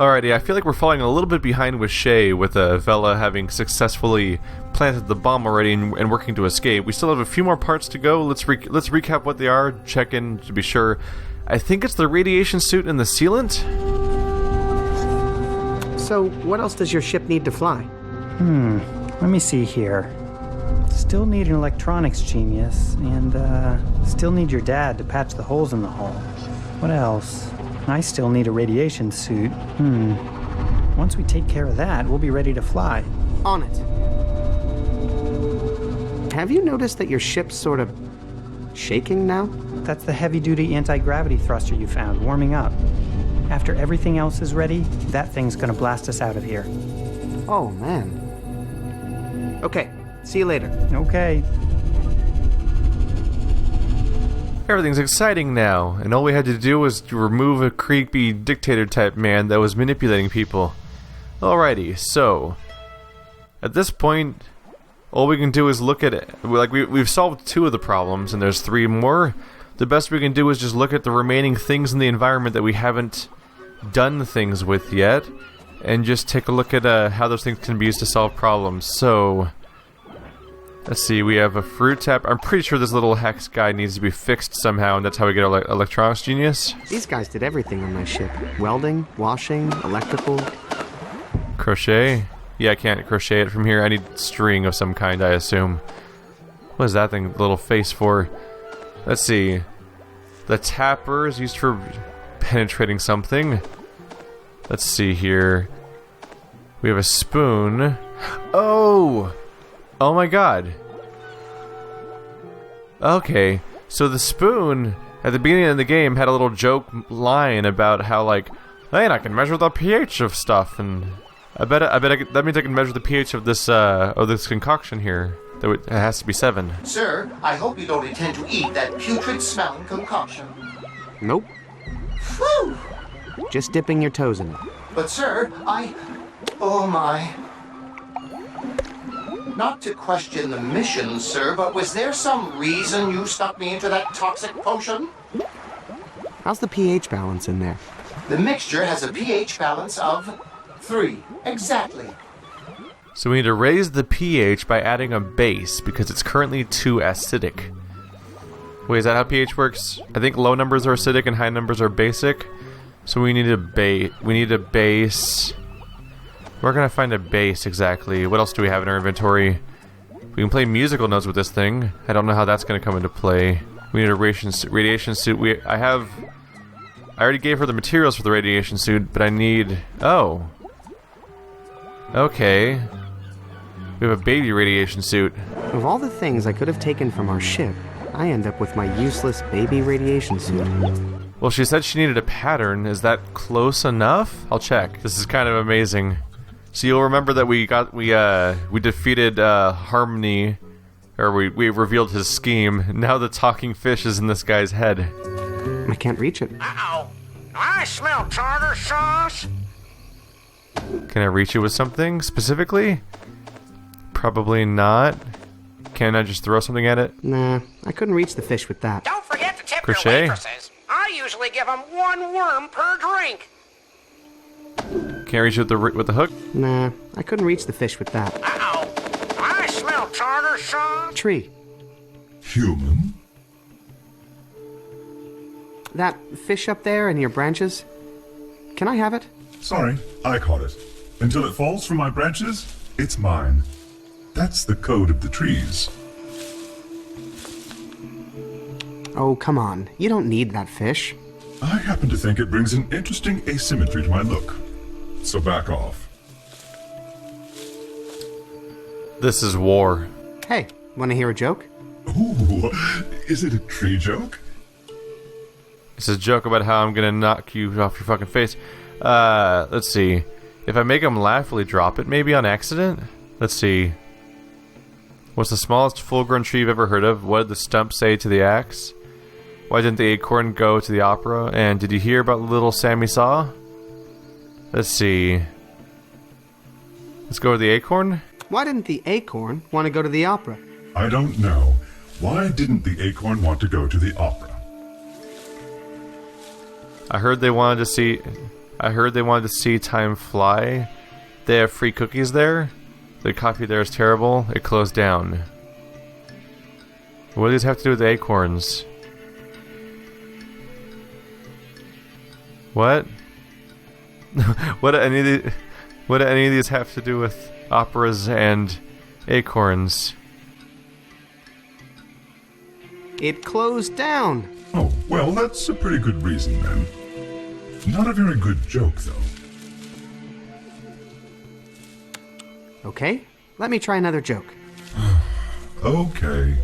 Alrighty, I feel like we're falling a little bit behind with Shay, with Vella having successfully planted the bomb already and working to escape. We still have a few more parts to go. Let's recap what they are, check in to be sure. I think it's the radiation suit and the sealant? So, what else does your ship need to fly? Let me see here. Still need an electronics genius, and still need your dad to patch the holes in the hull. What else? I still need a radiation suit. Once we take care of that, we'll be ready to fly. On it. Have you noticed that your ship's sort of shaking now? That's the heavy-duty anti-gravity thruster you found, warming up. After everything else is ready, that thing's gonna blast us out of here. Oh, man. Okay, see you later. Okay. Everything's exciting now, and all we had to do was to remove a creepy dictator-type man that was manipulating people. Alrighty, so... at this point, all we can do is look at it. We've solved 2 of the problems, and there's 3 more. The best we can do is just look at the remaining things in the environment that we haven't done things with yet, and just take a look at how those things can be used to solve problems. So... let's see, we have a fruit tap. I'm pretty sure this little hex guy needs to be fixed somehow, and that's how we get our electronics genius. These guys did everything on my ship. Welding, washing, electrical. Crochet? Yeah, I can't crochet it from here. I need string of some kind, I assume. What is that thing, little face for? Let's see. The tapper is used for penetrating something. Let's see here. We have a spoon. Oh! Oh my god. Okay, so the spoon at the beginning of the game had a little joke line about how, like, hey, I can measure the pH of stuff, and that means I can measure the pH of this concoction here. It has to be 7. Sir, I hope you don't intend to eat that putrid-smelling concoction. Nope. Whew! Just dipping your toes in it. But sir, oh my... Not to question the mission, sir, but was there some reason you stuck me into that toxic potion? How's the pH balance in there? The mixture has a pH balance of 3. Exactly. So we need to raise the pH by adding a base, because it's currently too acidic. Wait, is that how pH works? I think low numbers are acidic and high numbers are basic. So we need a base. Where can I find a base exactly? What else do we have in our inventory? We can play musical notes with this thing. I don't know how that's going to come into play. We need a radiation suit. I already gave her the materials for the radiation suit, but I need... oh. Okay. We have a baby radiation suit. Of all the things I could have taken from our ship, I end up with my useless baby radiation suit. Well, she said she needed a pattern. Is that close enough? I'll check. This is kind of amazing. So you'll remember that we defeated Harmony, or we revealed his scheme. Now the talking fish is in this guy's head. I can't reach it. Uh-oh. I smell tartar sauce. Can I reach it with something specifically? Probably not. Can I just throw something at it? Nah, I couldn't reach the fish with that. Don't forget to tip Crochet? your waitresses. I usually give them 1 worm per drink. Can't reach it with the hook? Nah, I couldn't reach the fish with that. Uh-oh. I smell tartar sauce. Tree. Human? That fish up there in your branches, can I have it? Sorry, I caught it. Until it falls from my branches, it's mine. That's the code of the trees. Oh, come on. You don't need that fish. I happen to think it brings an interesting asymmetry to my look. So back off. This is war. Hey, want to hear a joke? Ooh, is it a tree joke? It's a joke about how I'm gonna knock you off your fucking face. Let's see. If I make him laugh, will he drop it maybe on accident? Let's see. What's the smallest full-grown tree you've ever heard of? What did the stump say to the axe? Why didn't the acorn go to the opera? And did you hear about little Sammy Saw? Let's see. Let's go to the acorn. Why didn't the acorn want to go to the opera? I don't know. Why didn't the acorn want to go to the opera? I heard they wanted to see... I heard they wanted to see time fly. They have free cookies there. The coffee there is terrible. It closed down. What does this have to do with the acorns? What? What do any of these have to do with operas and acorns? It closed down. Oh, well, that's a pretty good reason then. Not a very good joke, though. Okay, let me try another joke. Okay.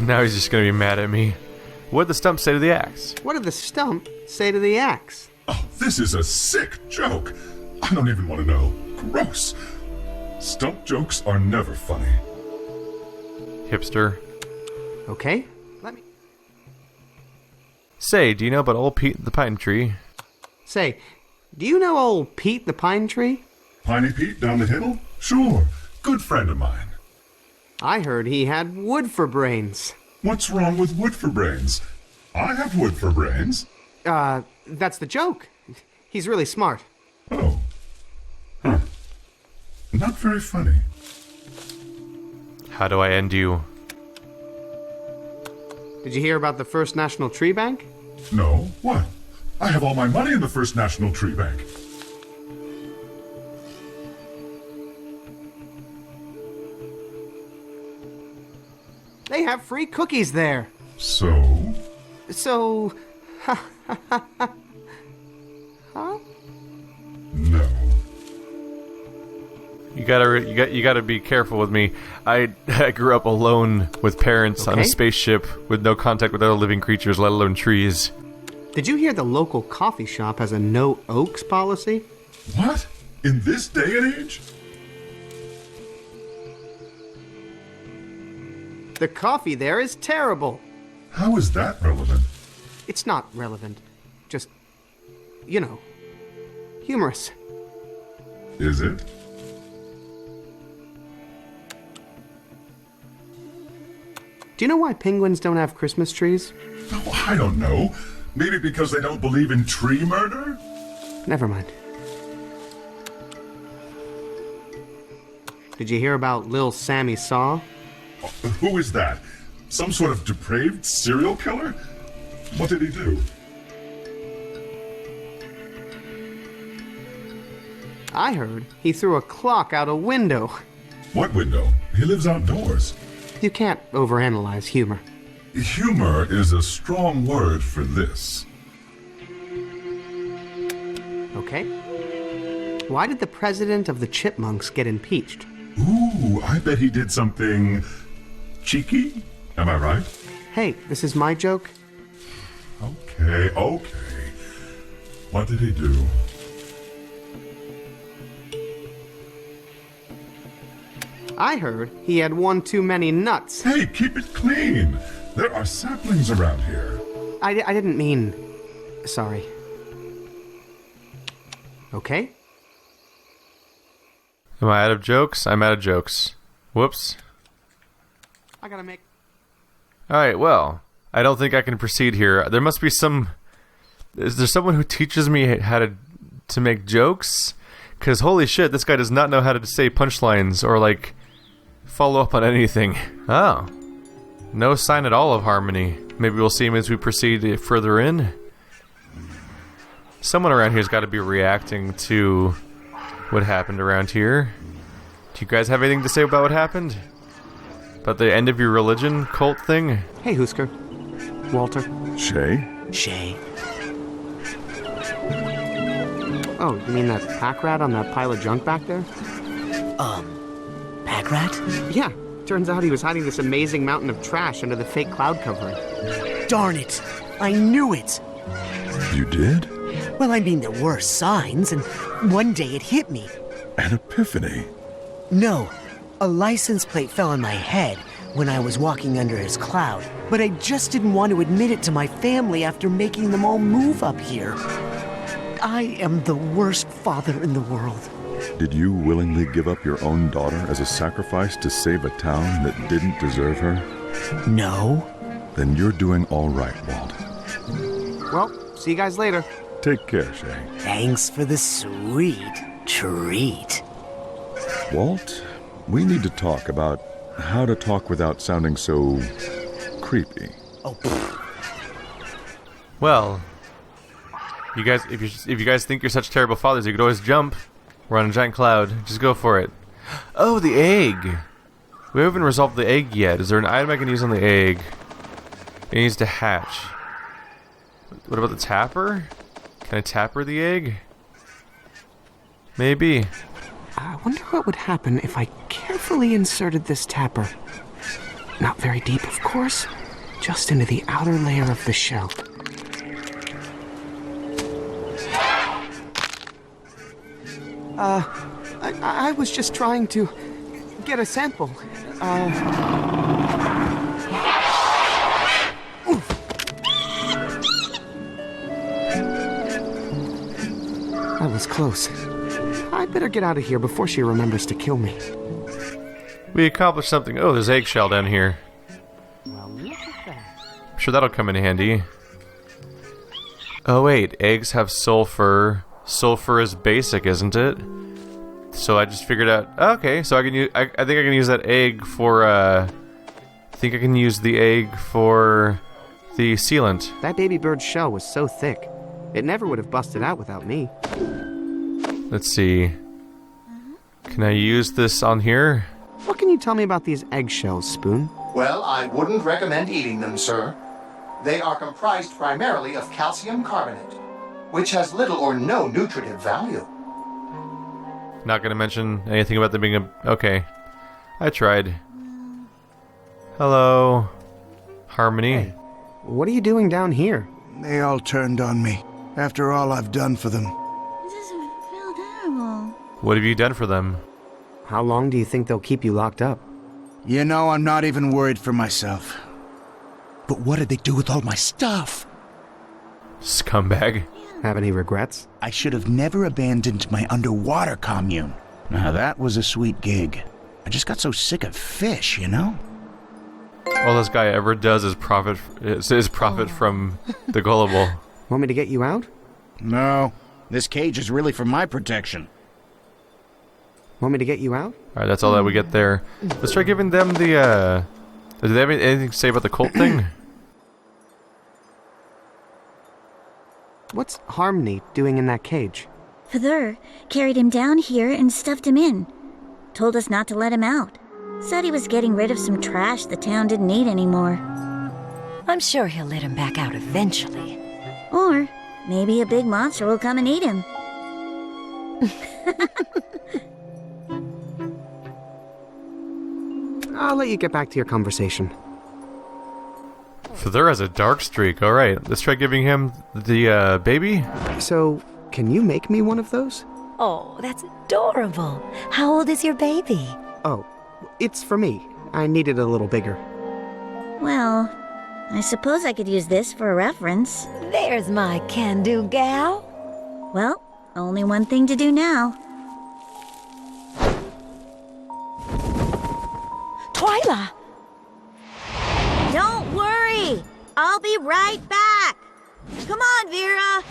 Now he's just gonna be mad at me. What did the stump say to the axe? What did the stump say to the axe? Oh, this is a sick joke. I don't even want to know. Gross. Stump jokes are never funny. Hipster. Okay, let me... Say, do you know about old Pete the Pine Tree? Say, do you know old Pete the Pine Tree? Piney Pete down the hill? Sure. Good friend of mine. I heard he had wood for brains. What's wrong with wood for brains? I have wood for brains. That's the joke. He's really smart. Oh. Huh. Not very funny. How do I end you? Did you hear about the First National Tree Bank? No. What? I have all my money in the First National Tree Bank. They have free cookies there. So? So... Huh? No. You gotta be careful with me. I grew up alone with parents on a Okay. spaceship with no contact with other living creatures, let alone trees. Did you hear the local coffee shop has a no oaks policy? What? In this day and age? The coffee there is terrible. How is that relevant? It's not relevant. Just, you know, humorous. Is it? Do you know why penguins don't have Christmas trees? Oh, I don't know. Maybe because they don't believe in tree murder? Never mind. Did you hear about Lil Sammy Saw? Who is that? Some sort of depraved serial killer? What did he do? I heard he threw a clock out a window. What window? He lives outdoors. You can't overanalyze humor. Humor is a strong word for this. Okay. Why did the president of the Chipmunks get impeached? Ooh, I bet he did something cheeky. Am I right? Hey, this is my joke. Okay. What did he do? I heard he had one too many nuts. Hey, keep it clean. There are saplings around here. I didn't mean... Sorry. Okay. Am I out of jokes? I'm out of jokes. Whoops. I gotta make... Alright, well, I don't think I can proceed here. There must be some... Is there someone who teaches me how to make jokes? Because holy shit, this guy does not know how to say punchlines or, like, follow up on anything. Oh. No sign at all of harmony. Maybe we'll see him as we proceed further in. Someone around here's got to be reacting to what happened around here. Do you guys have anything to say about what happened? About the end of your religion cult thing? Hey, Husker. Walter. Shay? Shay. Oh, you mean that pack rat on that pile of junk back there? Pack rat? Yeah. Turns out he was hiding this amazing mountain of trash under the fake cloud covering. Darn it! I knew it! You did? Well, I mean, there were signs, and one day it hit me. An epiphany. No, a license plate fell on my head when I was walking under his cloud, but I just didn't want to admit it to my family after making them all move up here. I am the worst father in the world. Did you willingly give up your own daughter as a sacrifice to save a town that didn't deserve her? No. Then you're doing all right, Walt. Well, see you guys later. Take care, Shay. Thanks for the sweet treat. Walt, we need to talk about how to talk without sounding so creepy. Oh, Well, you guys, if you guys think you're such terrible fathers, you could always jump. We're on a giant cloud. Just go for it. Oh, the egg. We haven't resolved the egg yet. Is there an item I can use on the egg? It needs to hatch. What about the tapper? Can I tapper the egg? Maybe. I wonder what would happen if I carefully inserted this tapper. Not very deep, of course. Just into the outer layer of the shell. I was just trying to get a sample. That was close. I'd better get out of here before she remembers to kill me. We accomplished something. Oh, there's eggshell down here. Well, look at that. I'm sure that'll come in handy. Oh wait, eggs have sulfur. Sulfur is basic, isn't it? So I just figured out. Okay, so I can use. I think I can use that egg for. I think I can use the egg for the sealant. That baby bird's shell was so thick, it never would have busted out without me. Let's see. Can I use this on here? What can you tell me about these eggshells, Spoon? Well, I wouldn't recommend eating them, sir. They are comprised primarily of calcium carbonate, which has little or no nutritive value. Not gonna mention anything about them being a... Okay. I tried. Hello. Harmony. Hey, what are you doing down here? They all turned on me, after all I've done for them. It doesn't feel terrible. What have you done for them? How long do you think they'll keep you locked up? You know, I'm not even worried for myself. But what did they do with all my stuff? Scumbag. Have any regrets? I should have never abandoned my underwater commune. Now that was a sweet gig. I just got so sick of fish, you know? All this guy ever does is profit from the gullible. Want me to get you out? No. This cage is really for my protection. Want me to get you out? Alright, that's all that we get there. Let's try giving them the, do they have anything to say about the cult thing? What's Harmony doing in that cage? Father carried him down here and stuffed him in. Told us not to let him out. Said he was getting rid of some trash the town didn't need anymore. I'm sure he'll let him back out eventually. Or maybe a big monster will come and eat him. I'll let you get back to your conversation. Father has a dark streak. Alright, let's try giving him the baby. So, can you make me one of those? Oh, that's adorable. How old is your baby? Oh, it's for me. I need it a little bigger. Well, I suppose I could use this for a reference. There's my can-do gal. Well, only one thing to do now. Twyla! Don't worry! I'll be right back! Come on, Vera!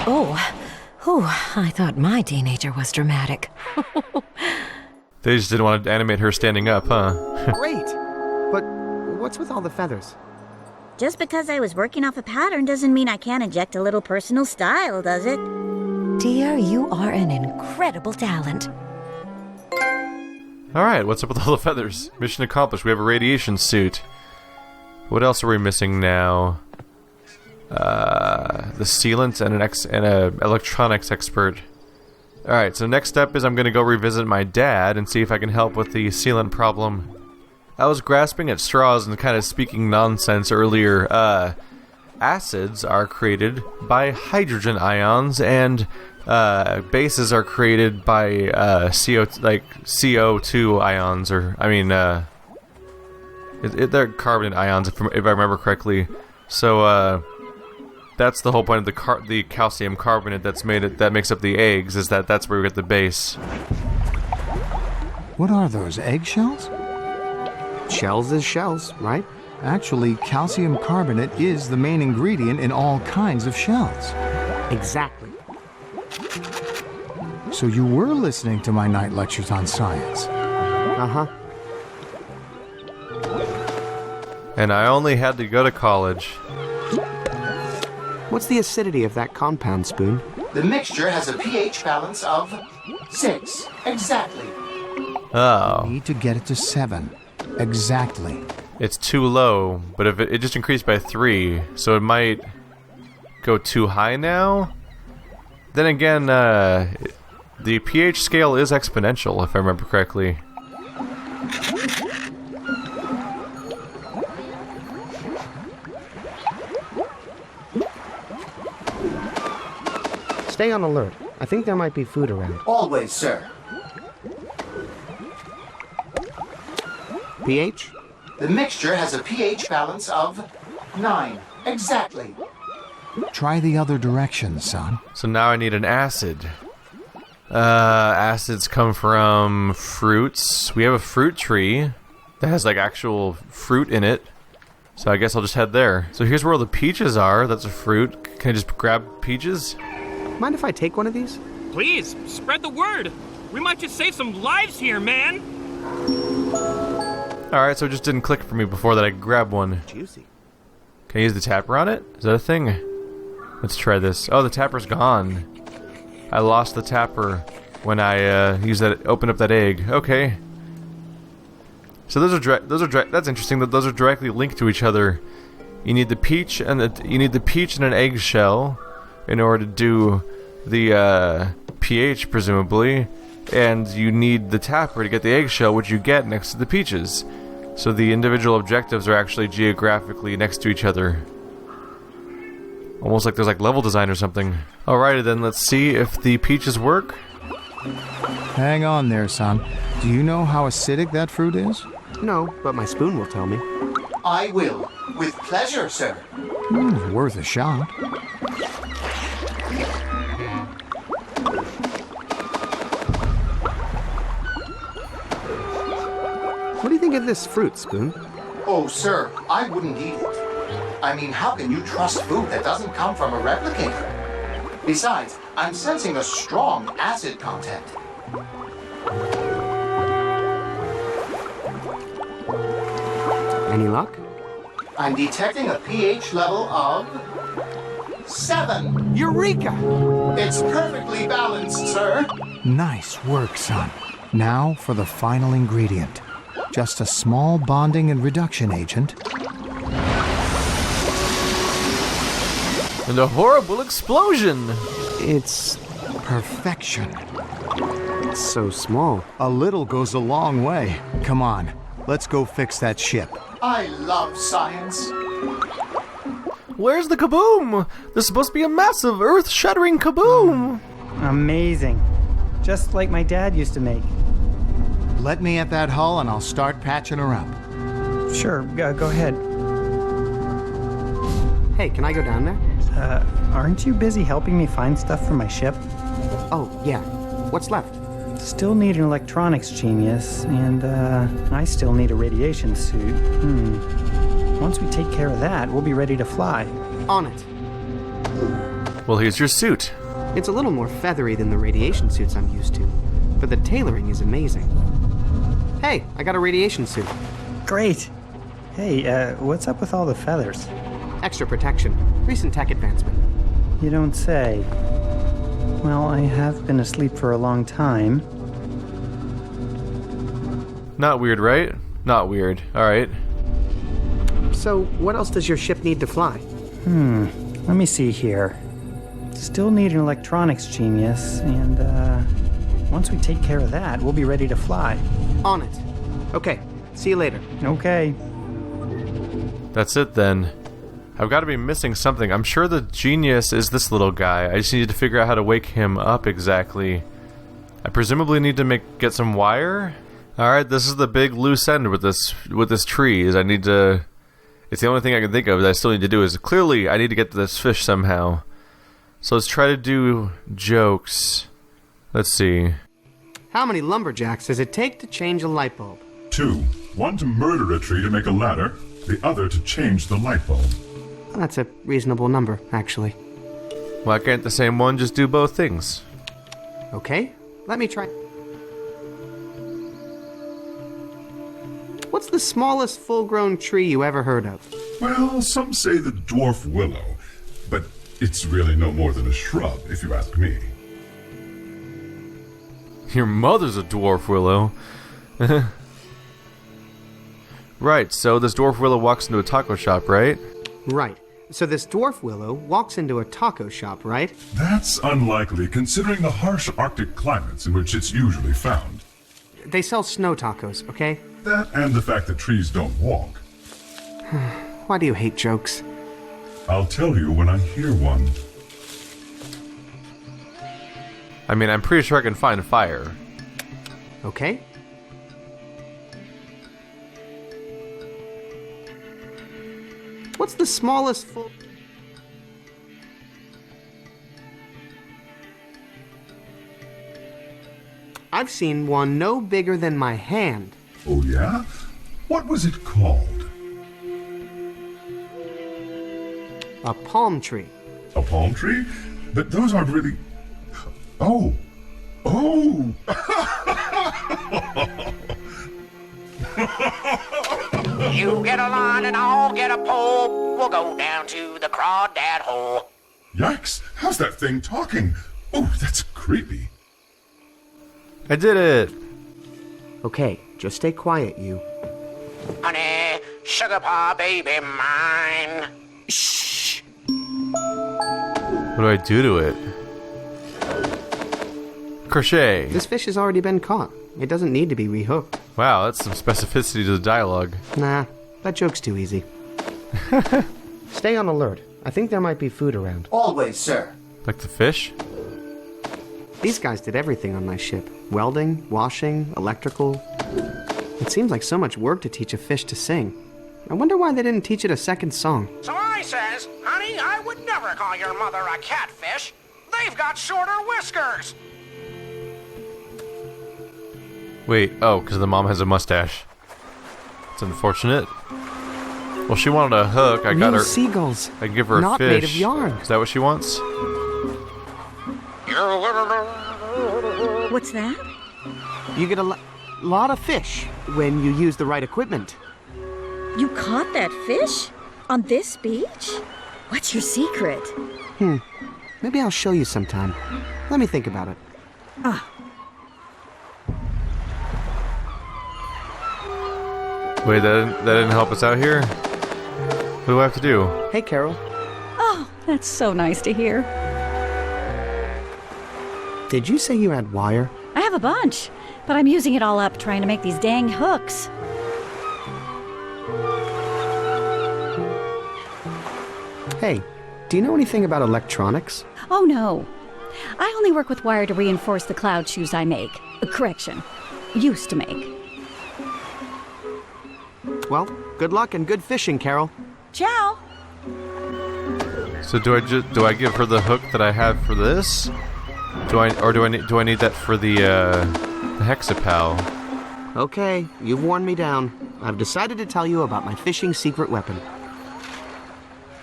Oh, I thought my teenager was dramatic. They just didn't want to animate her standing up, huh? Great! But what's with all the feathers? Just because I was working off a pattern doesn't mean I can't inject a little personal style, does it? Dear, you are an incredible talent. Alright, what's up with all the feathers? Mission accomplished. We have a radiation suit. What else are we missing now? The sealant and a electronics expert. Alright, so next step is I'm gonna go revisit my dad and see if I can help with the sealant problem. I was grasping at straws and kind of speaking nonsense earlier. Acids are created by hydrogen ions, and bases are created by CO2 ions, or they're carbonate ions if I remember correctly. So that's the whole point of the calcium carbonate that makes up the eggs, is that's where we get the base. What are those, eggshells? Shells is shells, right? Actually, calcium carbonate is the main ingredient in all kinds of shells. Exactly. So you were listening to my night lectures on science. Uh-huh. And I only had to go to college. What's the acidity of that compound, Spoon? The mixture has a pH balance of 6. Exactly. Oh. Need to get it to 7. Exactly. It's too low, but if it just increased by 3, so it might go too high now? Then again, the pH scale is exponential, if I remember correctly. Stay on alert. I think there might be food around. Always, sir. pH? The mixture has a pH balance of 9. Exactly. Try the other direction, son. So now I need an acid. Acids come from fruits. We have a fruit tree that has like actual fruit in it. So I guess I'll just head there. So here's where all the peaches are. That's a fruit. Can I just grab peaches? Mind if I take one of these? Please, spread the word. We might just save some lives here, man. Alright, so it just didn't click for me before that I grabbed one. Juicy. Can I use the tapper on it? Is that a thing? Let's try this. Oh, the tapper's gone. I lost the tapper when I used that. Opened up that egg. Okay. So those are that's interesting. That those are directly linked to each other. You need the peach and an eggshell in order to do the pH, presumably, and you need the tapper to get the eggshell, which you get next to the peaches. So the individual objectives are actually geographically next to each other. Almost like there's like level design or something. Alrighty then, let's see if the peaches work. Hang on there, son. Do you know how acidic that fruit is? No, but my spoon will tell me. I will. With pleasure, sir. Worth a shot. What do you think of this fruit, Spoon? Oh, sir, I wouldn't eat it. I mean, how can you trust food that doesn't come from a replicator? Besides, I'm sensing a strong acid content. Any luck? I'm detecting a pH level of 7. Eureka! It's perfectly balanced, sir. Nice work, son. Now for the final ingredient. Just a small bonding and reduction agent. And a horrible explosion! It's perfection. It's so small. A little goes a long way. Come on, let's go fix that ship. I love science. Where's the kaboom? There's supposed to be a massive, earth-shattering kaboom! Amazing. Just like my dad used to make. Let me at that hull and I'll start patching her up. Sure, go ahead. Hey, can I go down there? Aren't you busy helping me find stuff for my ship? Oh, yeah. What's left? Still need an electronics genius, and I still need a radiation suit. Once we take care of that, we'll be ready to fly. On it. Well, here's your suit. It's a little more feathery than the radiation suits I'm used to, but the tailoring is amazing. Hey, I got a radiation suit. Great. Hey, what's up with all the feathers? Extra protection. Recent tech advancement. You don't say. Well, I have been asleep for a long time. Not weird, right? Not weird. Alright. So, what else does your ship need to fly? Let me see here. Still need an electronics genius, and once we take care of that, we'll be ready to fly. On it. Okay, see you later. Okay. That's it then. I've got to be missing something. I'm sure the genius is this little guy. I just need to figure out how to wake him up exactly. I presumably need to get some wire. Alright, this is the big loose end with this tree, is I need to... It's the only thing I can think of that I still need to do is clearly I need to get to this fish somehow. So let's try to do jokes. Let's see. How many lumberjacks does it take to change a light bulb? 2. One to murder a tree to make a ladder, the other to change the light bulb. That's a reasonable number, actually. Why can't the same one just do both things? Okay, let me try. What's the smallest full-grown tree you ever heard of? Well, some say the dwarf willow, but it's really no more than a shrub, if you ask me. Your mother's a dwarf willow. Right, so this dwarf willow walks into a taco shop, right? Right. So this dwarf willow walks into a taco shop, right? That's unlikely, considering the harsh Arctic climates in which it's usually found. They sell snow tacos, okay? That and the fact that trees don't walk. Why do you hate jokes? I'll tell you when I hear one. I mean, I'm pretty sure I can find fire. Okay. What's the smallest full... I've seen one no bigger than my hand. Oh, yeah? What was it called? A palm tree. A palm tree? But those aren't really... Oh! Oh! You get a line and I'll get a pole. We'll go down to the crawdad hole. Yikes! How's that thing talking? Oh, that's creepy. I did it! Okay, just stay quiet, you. Honey, sugar paw baby mine. Shh! What do I do to it? Crochet! This fish has already been caught. It doesn't need to be rehooked. Wow, that's some specificity to the dialogue. Nah, that joke's too easy. Stay on alert. I think there might be food around. Always, sir. Like the fish? These guys did everything on my ship. Welding, washing, electrical. It seems like so much work to teach a fish to sing. I wonder why they didn't teach it a second song. So I says, honey, I would never call your mother a catfish. They've got shorter whiskers. Wait, oh, because the mom has a mustache. It's unfortunate. Well, she wanted a hook. I got her. Seagulls. I give her a not fish. Made of yarn. Is that what she wants? What's that? You get a lot of fish when you use the right equipment. You caught that fish? On this beach? What's your secret? Maybe I'll show you sometime. Let me think about it. Ah. Wait, that didn't help us out here? What do I have to do? Hey, Carol. Oh, that's so nice to hear. Did you say you had wire? I have a bunch, but I'm using it all up trying to make these dang hooks. Hey, do you know anything about electronics? Oh, no. I only work with wire to reinforce the cloud shoes I make. Correction, used to make. Well, good luck and good fishing, Carol. Ciao. So do I give her the hook that I have for this? Do I need that for the hexapal? Okay, you've worn me down. I've decided to tell you about my fishing secret weapon.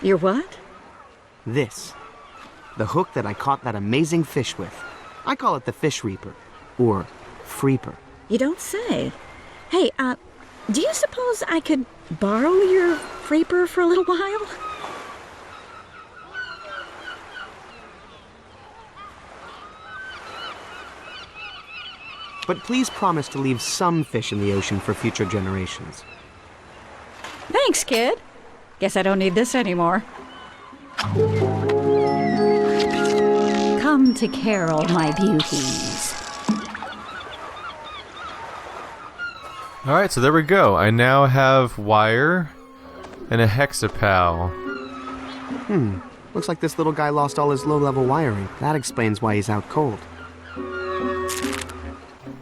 Your what? This. The hook that I caught that amazing fish with. I call it the Fish Reaper. Or Freeper. You don't say. Hey, do you suppose I could borrow your Freeper for a little while? But please promise to leave some fish in the ocean for future generations. Thanks, kid. Guess I don't need this anymore. Come to Carol, my beauties. Alright, so there we go. I now have wire and a hexapal. Looks like this little guy lost all his low-level wiring. That explains why he's out cold.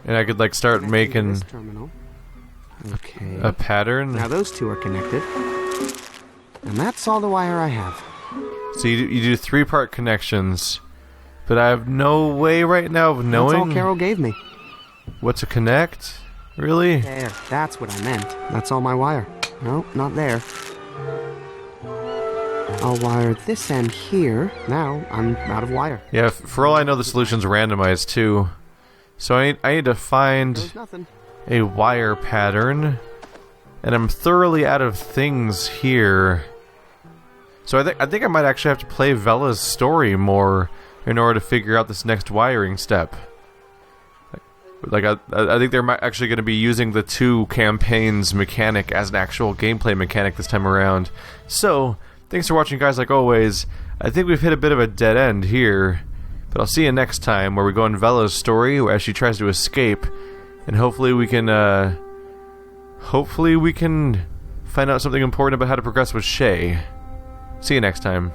And I could like start making Terminal. Okay. a pattern. Now those two are connected. And that's all the wire I have. So you do 3-part connections, but I have no way right now of knowing That's all Carol gave me. what to connect. Really? There, that's what I meant. That's all my wire. No, not there. I'll wire this end here. Now I'm out of wire. Yeah, for all I know, the solution's randomized too. So I need to find a wire pattern, and I'm thoroughly out of things here. So I think I might actually have to play Vella's story more in order to figure out this next wiring step. Like I think they're actually going to be using the 2 campaigns mechanic as an actual gameplay mechanic this time around. So thanks for watching, guys. Like always, I think we've hit a bit of a dead end here, but I'll see you next time where we go in Vella's story as she tries to escape, and hopefully we can find out something important about how to progress with Shay. See you next time.